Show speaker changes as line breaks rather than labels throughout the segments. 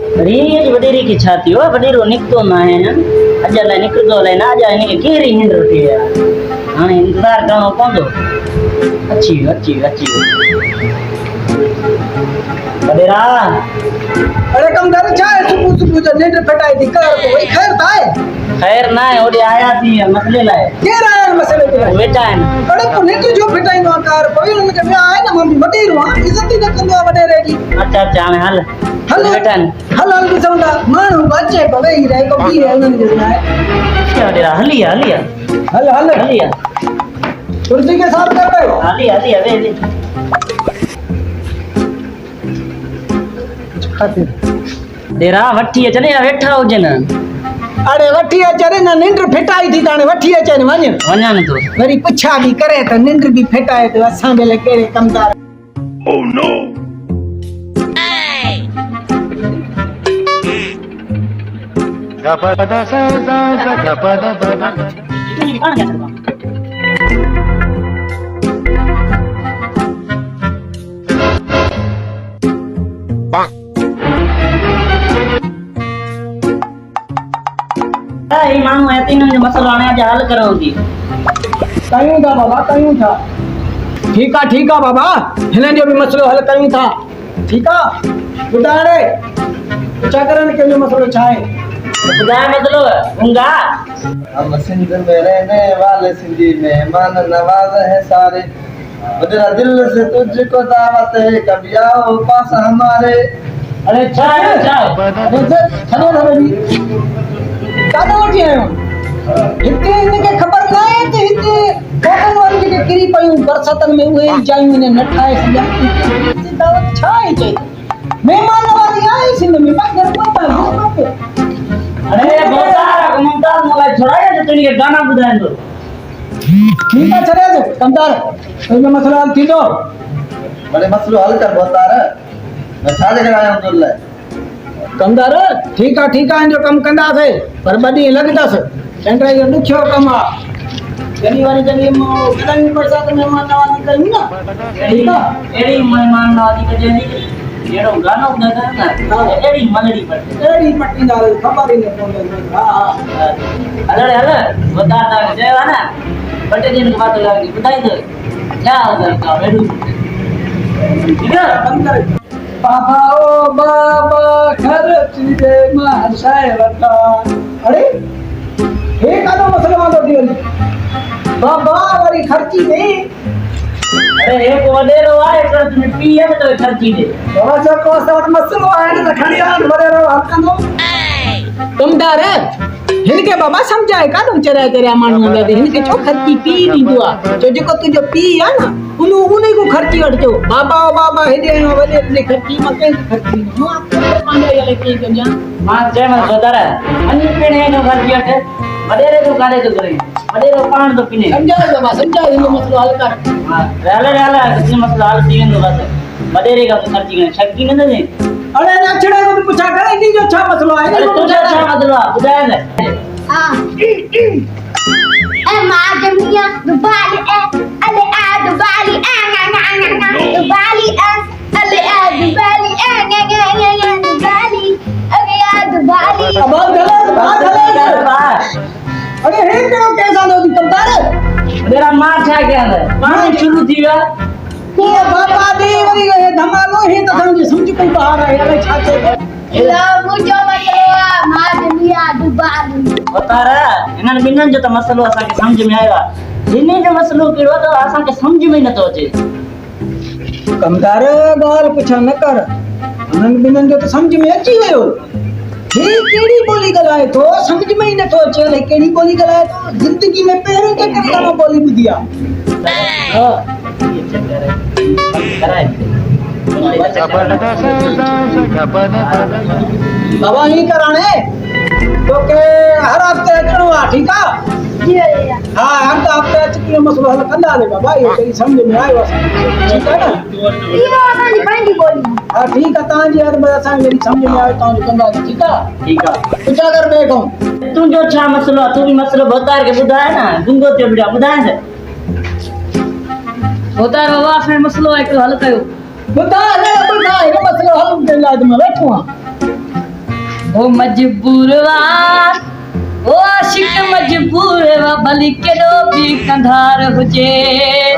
रीज वडेरी की छाती हो वडेरो निकतो ना है ना अजला निकतो ले ना जा इनके केरी हिंड रोटी है हां इंतजार करो पौंदो अच्छी अच्छी अच्छी वडेरा
अरे कम कर चाहे सुबह सुबह जो नींद फटाई थी कर तो वही खैर था
खैर ना है ओडे आया थी मसले लाए
के रहा है मसले के
बेटा है
अरे तो नींद जो फटाई नो कार कोई उनके में आए ना मम्मी बड़ी रुआ इज्जत ही न कंदो बड़े रहेगी
अच्छा अच्छा हाल
हल
बेटा
हल हल की समझा मानो बच्चे भवे ही रहे को भी है उन्होंने जैसा है
क्या वडेरा हलिया हलिया
हल हल
हलिया
कुर्सी के साथ कर रहे हो
हलिया हलिया वे डेरा वठी अचने या वेठा हुजन
अरे वठी अचरे ना नींद फिटाई थी ताने वठी अचने वञ
वञा न तो
वरी पुछा भी करे त नींद भी फिटाए तो असां बेले केड़े कमदार
Oh no! Gapada sa sa sa gapada bada.
ini kan क्या करवा ये मानो है तीन जो मसला आने आज हल करोगी
कयूं था बाबा कयूं था ठीक है बाबा हिनन जो भी मसलो हल कयूं था ठीक है बुधारे पूछा करन के जो मसलो छाए
खुदा मतलब होगा
हम सिंध में रहने वाले सिंधी मेहमान नवाज है सारे मेरा दिल से तुझको दावत है कभी आओ पास हमारे
अरे अच्छा अच्छा
अरे सर खनो ना भी कानो वठी आयो हिते इनके खबर ना है त हिते कोकन वाली के किरी पयूं बरसातन में उहे जायूं ने नठाए सजा हिते दावत छाए चे मेहमान नवाजी आई सिंध में बस घर कोई
अरे बहुत मुमताज मोबाइल छोड़ाया जो तुनी के गाना बुधाए तो
ठीक है चले दो कमदार कोई मसला हल थी तो
बड़े मसलो हल कर बता रहा मैं छाले कर आया हूं तो ले
कमदार ठीक है जो कम कंदा थे पर बडी लगदा से सेंटर जो दुखियो कम आ जनी वाली जनी मो कदम बरसात में मेहमान नवाजी करी ना ठीक है
एड़ी मेहमान नवाजी के जेनी एड़ो गाना बुधा ना एड़ी मनड़ी पर
एड़ी पट्टी डाल खबर ही नहीं पड़े हां
अरे अरे बता दा जेवा ना बटे दिन के बाद लगी बताई दो क्या होता का बेडू ठीक है
बंद कर बाबा ओ बाबा खर्च दे माशाए वता अरे हे कानो मसला वालो दियो बाबा वाली खर्ची दे
अरे एक वडेरो आए तो तुम्हें पीए में तो खर्ची दे
बाबा जो को साथ मसलो आए तो खड़ी आन भरे रो हकंदो कमदार हिनके बाबा समझाए का तुम चरा तेरे मानू दे हिनके चो खर्ची पी दी दुआ जो जो तुझो पी है ना उन्हें को खर्ची वठजो बाबा ओ बाबा हेदे वले अपने खर्ची मके खर्ची नो आपको पांडे वाले के गया
मां जय मत बता अन्य पेने नो खर्ची वठे वडेरे को काले तो करे वडेरो पान तो पीने
समझा ये मसलो हल कर
हां रेला किसी मसला हल थी वेंदो बस वडेरे का तो खर्ची करे शक्ति न दे
अरे ना छड़े को पूछा करे नी जो छा मसलो है
अरे तू क्या मतलब बुधाए ना
हां ए मां जमिया दुबाली ए अले आ दुबाली ए ना दुबाली ए अले आ दुबाली ए ना दुबाली अले आ दुबाली
बात गलत अरे हे क्यों कैसा लो दी कमदार
मेरा मां छा गया है पानी शुरू थी गया
ये बाबा दे वरी ये धमालो हे तो समझ कोई बाहर है अरे छाचे
इला मुझो मतलब मां जमिया दुबाली
बता रहा इनन बिनन जो तो मसलो असा के समझ में आया इने जो मसलो केड़ो तो असा के समझ में न तो अचे
कमदार गाल पूछा न कर अनन बिनन जो तो समझ में अची गयो हे केड़ी बोली गलाए तो समझ में ही न तो अचे ले केड़ी बोली गलाए तो जिंदगी में पहले के करे ना बोली बुदिया
हां ये चक्कर है कराए
Gapada sa sa sa gapada bada.
बाबा ही कराने तो के हर हफ्ते अचणो आ ठीक है
जी भैया
हां हम तो हफ्ते अचकी मसलो हल कंदा ले बाबा ये तेरी समझ में आयो ठीक है ना
ये वाली पंडी बोली
हां ठीक है तां जी यार बड़ा सा मेरी समझ में आयो तां कंदा ठीक है
ठीक है
कुछ अगर बैठो
तू जो छा मसलो तू भी मसलो बता के बुधाए ना गुंगो ते बिड़ा बुधाए दे बता बाबा फिर मसलो है हल कयो
बता ये मसलो हल के लाज में बैठो हां वो मजबूर वो आशिक मजबूर वा भली केॾो बि कंधार हुजे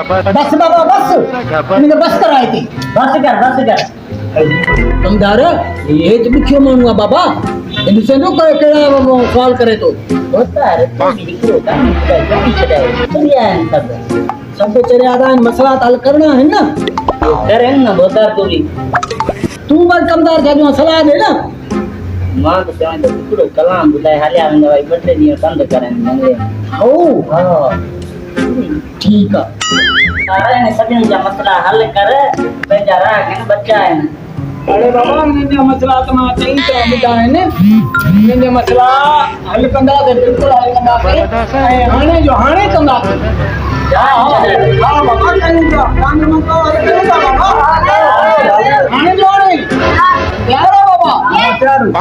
बस बाबा बस हिनखे बस कराए थी
बस कर
कमदार ये तो ॾुखियो माण्हू आहे बाबा हिन ॾिसंदो कहिड़ा सवाल करे थो
होता है तो भी दिखो का नहीं चढ़ाए चलिए सब
सब चरिया आहिनि मसला त हल करणा आहिनि न
करें ना बोतार तो भी
तूं बस कमदार खे अॼु सलाह ॾे न
मां तो चवां तो हिकिड़ो कलाम ॿुधाए हलिया वेंदा भई ॿ टे ॾींहं बंदि करनि मंगले
हो
हा
ठीकु आहे
सारा ने सभिनि जा मसला हल कर पंहिंजा राख आहिनि बच्चा आहिनि
अरे बाबा हिननि जा मसला त मां चई त ॿुधाइनि हिननि जा मसला हल कंदासीं बिल्कुलु हल कंदासीं ऐं हाणे जो हाणे कंदासीं हा बाबा कयूं था तव्हांजो मसलो हल कयूं था बाबा हाणे जो हाणे तयार आहे बाबा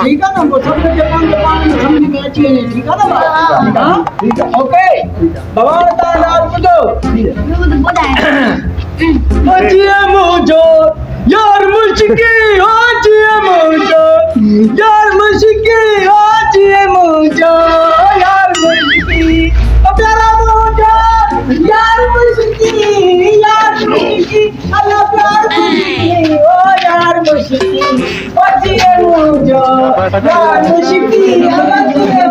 ठीकु आहे न पोइ सभिनी खे पाण में सम्झ में अची वञे ठीकु आहे न बाबा हा ओके बाबा तव्हां ॻाल्हि ॿुधो अजिए मुझो यार मुश्किल अजिए मुझो यार मुश्किल अजिए मुझो यार मुश्किल ओ प्यारा मुझो यार मुश्किल अल्लाह प्यार मुश्किल ओ यार मुश्किल अजिए मुझो यार मुश्किल अल्लाह